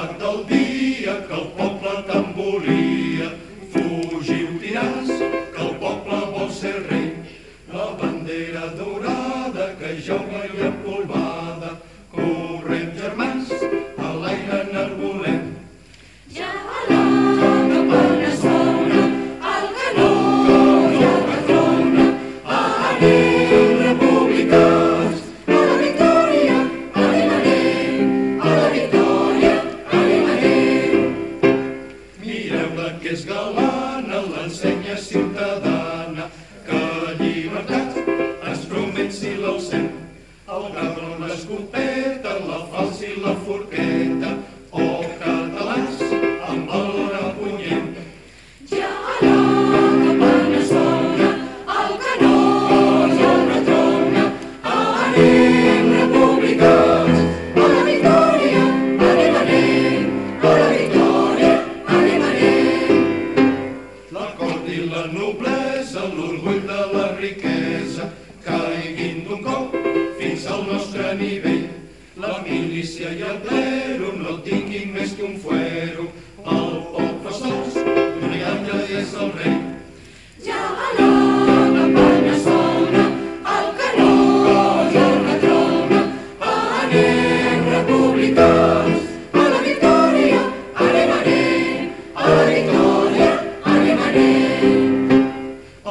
l'atac del dia que el poble tant volia. Fugiu, tiràs, que el poble vol ser rei. La bandera dorada que jonga i empolvada. Correm, germans, a l'aire enarbolem. Ja a la campana sona, el canó ja retrona. Anem, republicans, a la victòria, anem, anem, a la victòria, anem, anem. Mireu-la que és galana, l'ensenya ciutadana, que llibertat ens promet si l'alcem. El cabro, l'escopeta, la falsa i la forqueta, oh, catalans, amb valor empunyem. Ja a la campana sona, el canó ja retrona. Anem, republicans, a la victòria, anem, anem, a la victòria, anem, anem. La cort i la noblesa, l'orgull de la riquesa, caiguin d'un cop fins al nostre nivell. La milícia i el clero no tinguin més que un fuero. El poble sols, d'un galla és el rei. Ja a la campana sona, el canó ja retrona. Anem, republicans, a la victòria, anem, anem, a la victòria, anem, anem.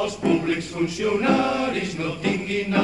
Els públics funcionaris no tinguin